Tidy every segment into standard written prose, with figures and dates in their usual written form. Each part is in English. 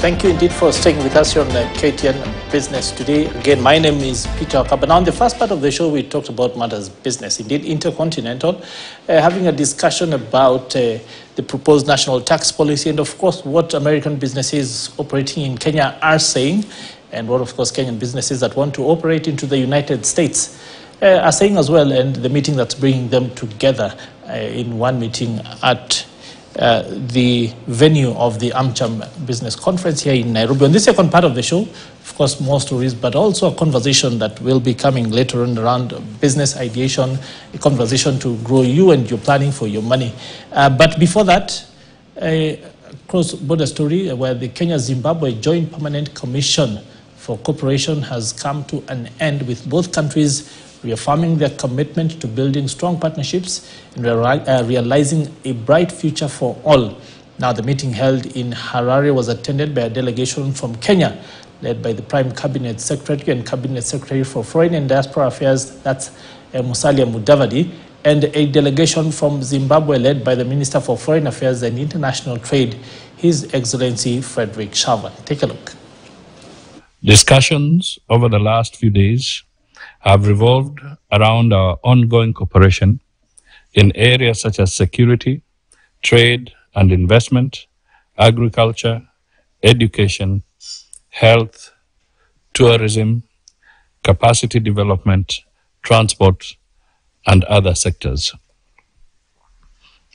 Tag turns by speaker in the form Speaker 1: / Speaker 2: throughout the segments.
Speaker 1: Thank you indeed for staying with us here on KTN Business today. Again, my name is Peter Okaba. Now, in the first part of the show, we talked about matters business, indeed intercontinental, having a discussion about the proposed national tax policy and, of course, what American businesses operating in Kenya are saying, and what, of course, Kenyan businesses that want to operate into the United States are saying as well, and the meeting that's bringing them together in one meeting at the venue of the AmCham Business Conference here in Nairobi. On the second part of the show, of course, more stories, but also a conversation that will be coming later on around business ideation, a conversation to grow you and your planning for your money. But before that, a cross-border story where the Kenya-Zimbabwe Joint Permanent Commission for Cooperation has come to an end, with both countries reaffirming their commitment to building strong partnerships and realizing a bright future for all. Now, the meeting held in Harare was attended by a delegation from Kenya, led by the Prime Cabinet Secretary and Cabinet Secretary for Foreign and Diaspora Affairs, that's Musalia Mudavadi, and a delegation from Zimbabwe led by the Minister for Foreign Affairs and International Trade, His Excellency Frederick Shavan. Take a look.
Speaker 2: Discussions over the last few days have revolved around our ongoing cooperation in areas such as security, trade and investment, agriculture, education, health, tourism, capacity development, transport, and other sectors.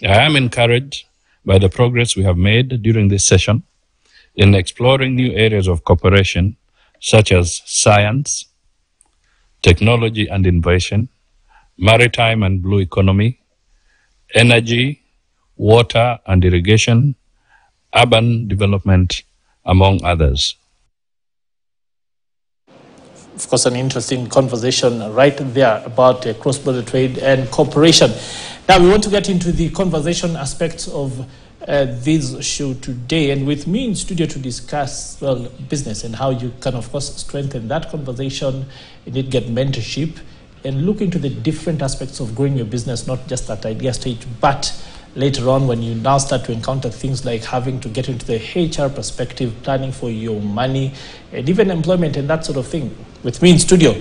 Speaker 2: I am encouraged by the progress we have made during this session in exploring new areas of cooperation such as science, technology and innovation, maritime and blue economy, energy, water and irrigation, urban development, among others.
Speaker 1: Of course, an interesting conversation right there about cross-border trade and cooperation. Now, we want to get into the conversation aspects of this show today, and with me in studio to discuss, well, business and how you can, of course, strengthen that conversation, indeed get mentorship, and look into the different aspects of growing your business, not just at idea stage, but later on when you now start to encounter things like having to get into the HR perspective, planning for your money, and even employment and that sort of thing. With me in studio,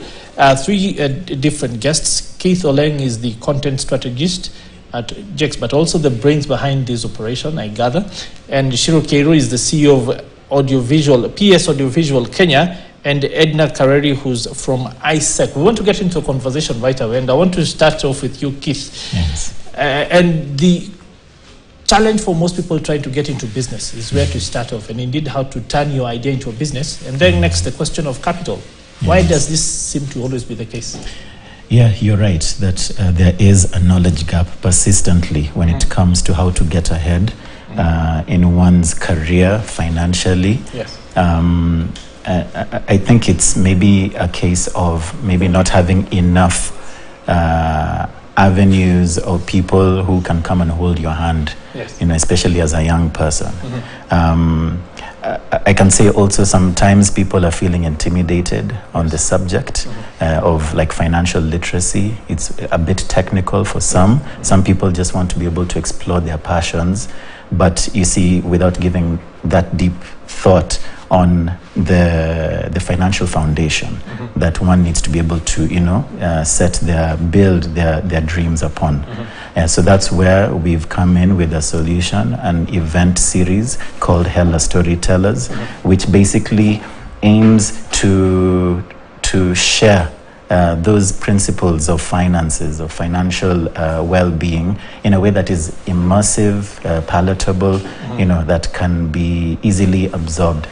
Speaker 1: three different guests. Keith Oleng is the content strategist at JEX, but also the brains behind this operation, I gather. And Shiro Keiro is the CEO of PS Audiovisual Kenya, and Edna Kareri, who's from ISEC. We want to get into a conversation right away, and I want to start off with you, Keith.
Speaker 3: Yes.
Speaker 1: And the challenge for most people trying to get into business is where to start off, and indeed how to turn your idea into a business. And then next, the question of capital. Yes. Why does this seem to always be the case?
Speaker 3: Yeah, you're right that there is a knowledge gap persistently when it comes to how to get ahead in one's career financially.
Speaker 1: Yes.
Speaker 3: I think it's maybe a case of maybe not having enough avenues or people who can come and hold your hand,
Speaker 1: yes,
Speaker 3: especially as a young person. I can say also sometimes people are feeling intimidated on the subject of like financial literacy. It's a bit technical for some. Some people just want to be able to explore their passions, but you see, without giving that deep thought on the financial foundation that one needs to be able to, build their dreams upon. So that's where we've come in with a solution, an event series called Hella Storytellers, which basically aims to share those principles of finances, of financial well-being, in a way that is immersive, palatable, that can be easily absorbed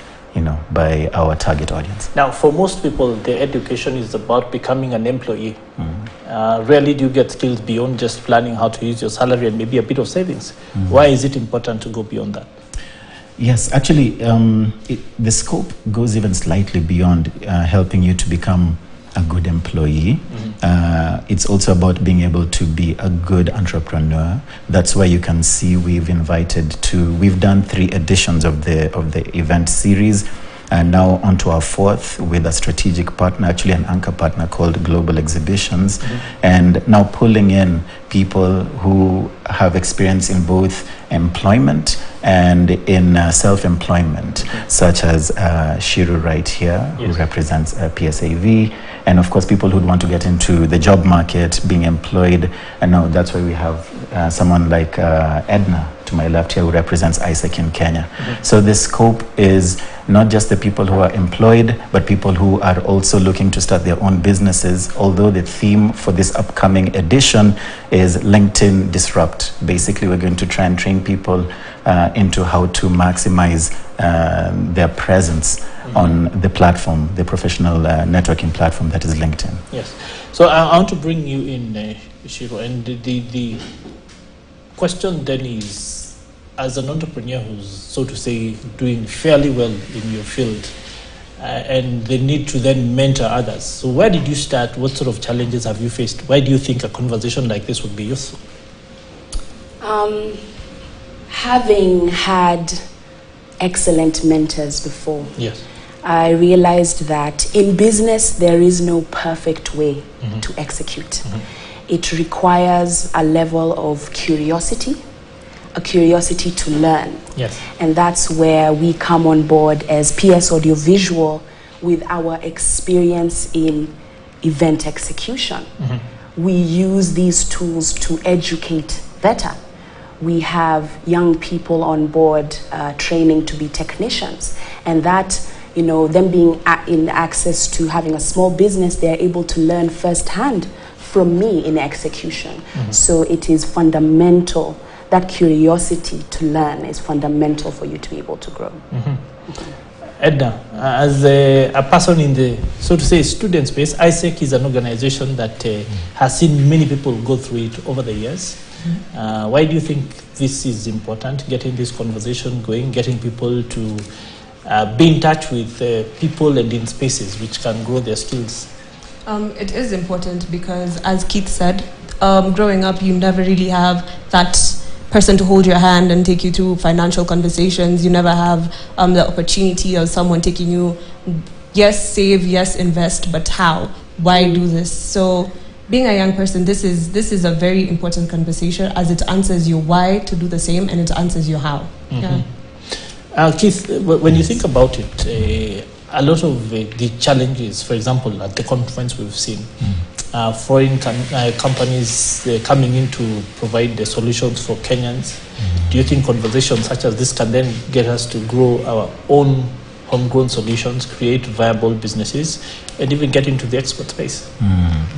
Speaker 3: by our target audience.
Speaker 1: Now, for most people, their education is about becoming an employee. Rarely do you get skills beyond just planning how to use your salary and maybe a bit of savings. Why is it important to go beyond that?
Speaker 3: Yes, actually, the scope goes even slightly beyond helping you to become a good employee. It's also about being able to be a good entrepreneur. That's why you can see we've done 3 editions of the event series. and now onto our fourth with a strategic partner, actually an anchor partner called Global Exhibitions, and now pulling in people who have experience in both employment and in self-employment, such as Shiru right here, who represents PSAV, and of course people who want to get into the job market, being employed. And now that's why we have someone like Edna to my left here, who represents ISEC in Kenya. So the scope is not just the people who are employed, but people who are also looking to start their own businesses, although the theme for this upcoming edition is LinkedIn Disrupt. Basically, we're going to try and train people into how to maximize their presence on the platform, the professional networking platform that is LinkedIn.
Speaker 1: Yes. So I want to bring you in, Shiro, and the question then is, as an entrepreneur who's, so to say, doing fairly well in your field, and the need to then mentor others. So where did you start? What sort of challenges have you faced? Why do you think a conversation like this would be useful?
Speaker 4: Having had excellent mentors before,
Speaker 1: yes,
Speaker 4: I realized that in business there is no perfect way to execute. It requires a level of curiosity, a curiosity to learn.
Speaker 1: Yes.
Speaker 4: And that's where we come on board as PS Audiovisual with our experience in event execution. We use these tools to educate better. We have young people on board training to be technicians, and that, you know, them being in access to having a small business, they're able to learn firsthand from me in execution. So it is fundamental. That curiosity to learn is fundamental for you to be able to grow.
Speaker 1: Edna, as a person in the, so to say, student space, ISEC is an organization that has seen many people go through it over the years. Why do you think this is important, getting this conversation going, getting people to be in touch with people and in spaces which can grow their skills?
Speaker 5: It is important because, as Keith said, growing up, you never really have that person to hold your hand and take you through financial conversations. You never have the opportunity of someone taking you, yes, save, yes, invest, but how? Why do this? So being a young person, this is a very important conversation, as it answers you why to do the same, and it answers you how.
Speaker 1: Keith, when you think about it, a lot of the challenges, for example, at the conference we've seen, foreign companies coming in to provide the solutions for Kenyans. Do you think conversations such as this can then get us to grow our own homegrown solutions, create viable businesses, and even get into the export space?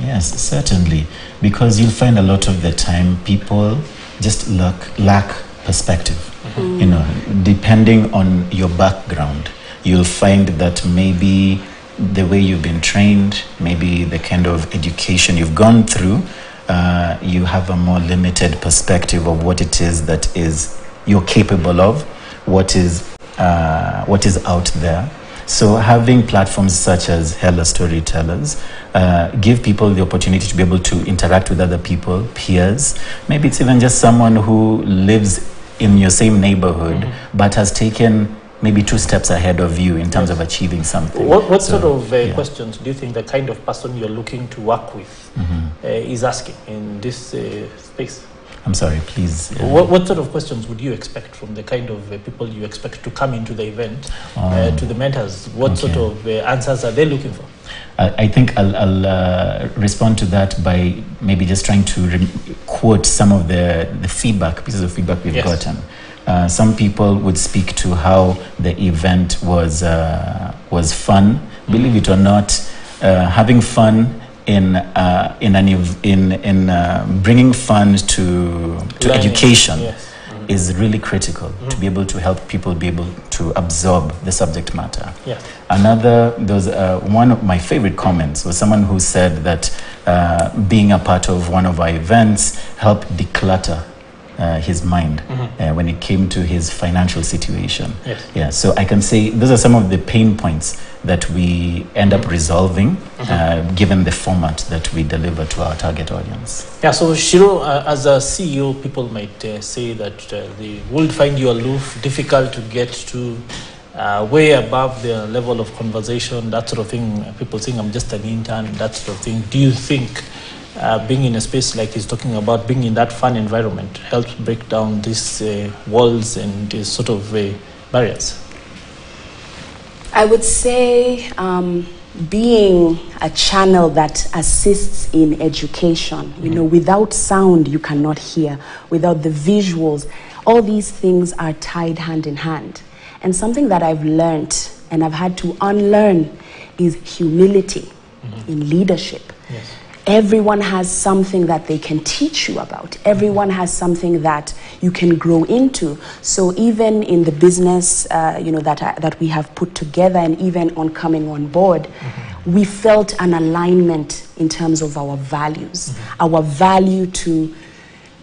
Speaker 3: Yes, certainly. Because you'll find a lot of the time people just lack perspective. You know, depending on your background, you'll find that maybe the way you've been trained, maybe the kind of education you've gone through, you have a more limited perspective of what it is that is you're capable of, what is out there. So having platforms such as Hella Storytellers give people the opportunity to be able to interact with other people, peers. Maybe it's even just someone who lives in your same neighborhood but has taken maybe 2 steps ahead of you in terms of achieving something.
Speaker 1: What sort of questions do you think the kind of person you're looking to work with is asking in this space?
Speaker 3: I'm sorry, please.
Speaker 1: What sort of questions would you expect from the kind of people you expect to come into the event, to the mentors? What sort of answers are they looking for?
Speaker 3: I think I'll respond to that by maybe just trying to quote some of the pieces of feedback we've gotten. Some people would speak to how the event was fun. Believe it or not, having fun in bringing fun to education is really critical to be able to help people be able to absorb the subject matter. One of my favorite comments was someone who said that being a part of one of our events helped declutter his mind when it came to his financial situation. So I can say those are some of the pain points that we end up resolving given the format that we deliver to our target audience.
Speaker 1: So Shiro, as a CEO, people might say that they would find you aloof, difficult to get to. way above the level of conversation, that sort of thing. People think I'm just an intern, that sort of thing. Do you think being in a space like he's talking about, being in that fun environment, helps break down these walls and these sort of barriers?
Speaker 4: I would say being a channel that assists in education. You know, without sound, you cannot hear. Without the visuals, all these things are tied hand in hand. And something that I've learned and I've had to unlearn is humility in leadership.
Speaker 1: Yes.
Speaker 4: Everyone has something that they can teach you about. Everyone has something that you can grow into. So even in the business, you know, that we have put together, and even on coming on board, we felt an alignment in terms of our values, our value to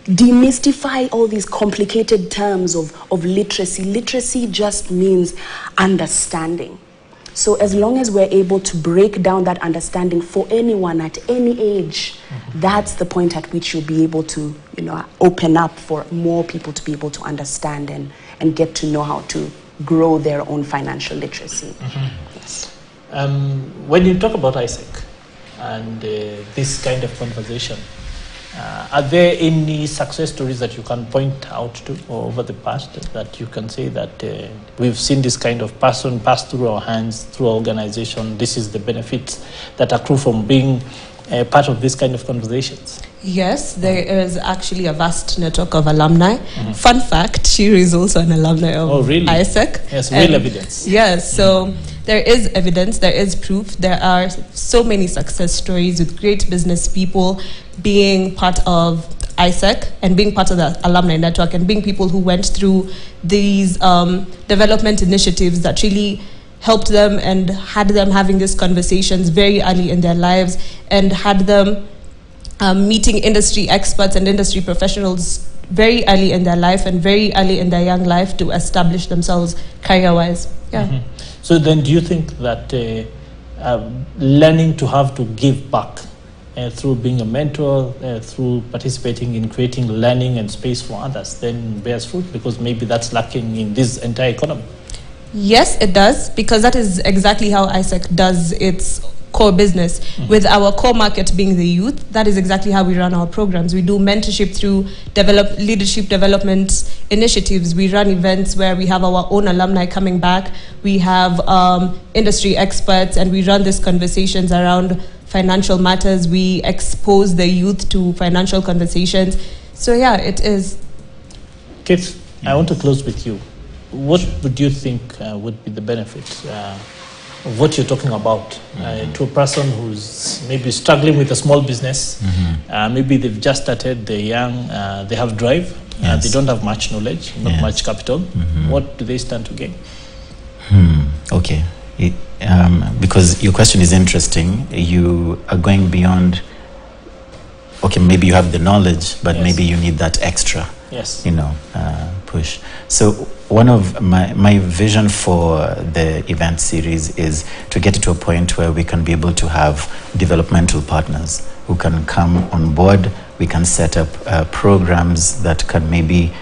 Speaker 4: demystify all these complicated terms of literacy. Literacy just means understanding. So as long as we're able to break down that understanding for anyone at any age, that's the point at which you'll be able to, you know, open up for more people to be able to understand and get to know how to grow their own financial literacy. Yes.
Speaker 1: When you talk about ISEC and this kind of conversation, are there any success stories that you can point out to over the past that you can say that we've seen this kind of person pass through our hands, through our organization? This is the benefits that accrue from being part of this kind of conversations?
Speaker 5: Yes, there is actually a vast network of alumni. Fun fact, Shiri is also an alumni of ISEC.
Speaker 1: Yes, real evidence.
Speaker 5: Yes, so there is evidence, there is proof. There are so many success stories with great business people being part of ISEC and being part of the alumni network and being people who went through these development initiatives that really helped them and had them having these conversations very early in their lives and had them meeting industry experts and industry professionals very early in their life and very early in their young life to establish themselves career-wise. Yeah.
Speaker 1: So then do you think that learning to have to give back through being a mentor, through participating in creating learning and space for others, then bears fruit? Because maybe that's lacking in this entire economy.
Speaker 5: Yes, it does, because that is exactly how ISEC does its core business. With our core market being the youth, that is exactly how we run our programs. We do mentorship through leadership development initiatives. We run events where we have our own alumni coming back. We have industry experts, and we run these conversations around financial matters. We expose the youth to financial conversations. So yeah, it is.
Speaker 1: Kate, I want to close with you. What would you think would be the benefits of what you're talking about to a person who's maybe struggling with a small business? Maybe they've just started, they're young, they have drive, they don't have much knowledge, not much capital. What do they stand to gain?
Speaker 3: Okay. Because your question is interesting. You are going beyond, okay, maybe you have the knowledge, but maybe you need that extra, push. So one of my vision for the event series is to get to a point where we can be able to have developmental partners who can come on board. We can set up programs that can maybe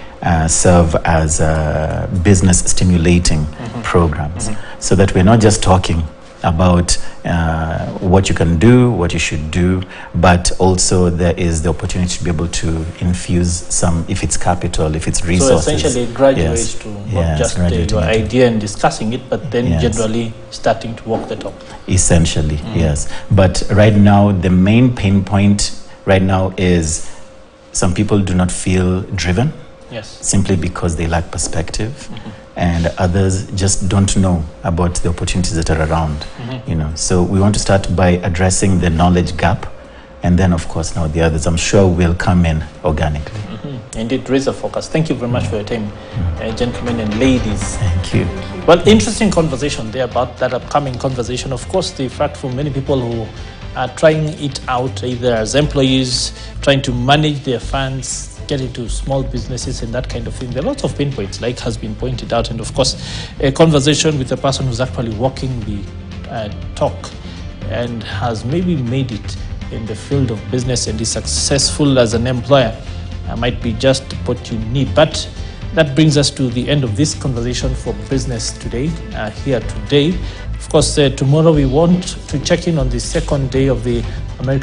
Speaker 3: serve as business stimulating programs, so that we're not just talking about what you can do, what you should do, but also there is the opportunity to be able to infuse some, if it's capital, if it's resources.
Speaker 1: So essentially graduate to not just your idea and discussing it, but then generally starting to walk the talk. Essentially,
Speaker 3: yes. But right now, the main pain point right now is some people do not feel driven, simply because they lack perspective. And others just don't know about the opportunities that are around, So we want to start by addressing the knowledge gap, and then, of course, now the others, I'm sure, will come in organically.
Speaker 1: Indeed, raise a focus. Thank you very much for your time, gentlemen and ladies.
Speaker 3: Thank you.
Speaker 1: Well, interesting conversation there about that upcoming conversation. Of course, the fact for many people who are trying it out, either as employees, trying to manage their funds, get into small businesses and that kind of thing. There are lots of pain points, like has been pointed out, and of course, a conversation with a person who's actually walking the talk and has maybe made it in the field of business and is successful as an employer might be just what you need. But that brings us to the end of this conversation for business today, here today. Of course, tomorrow we want to check in on the second day of the American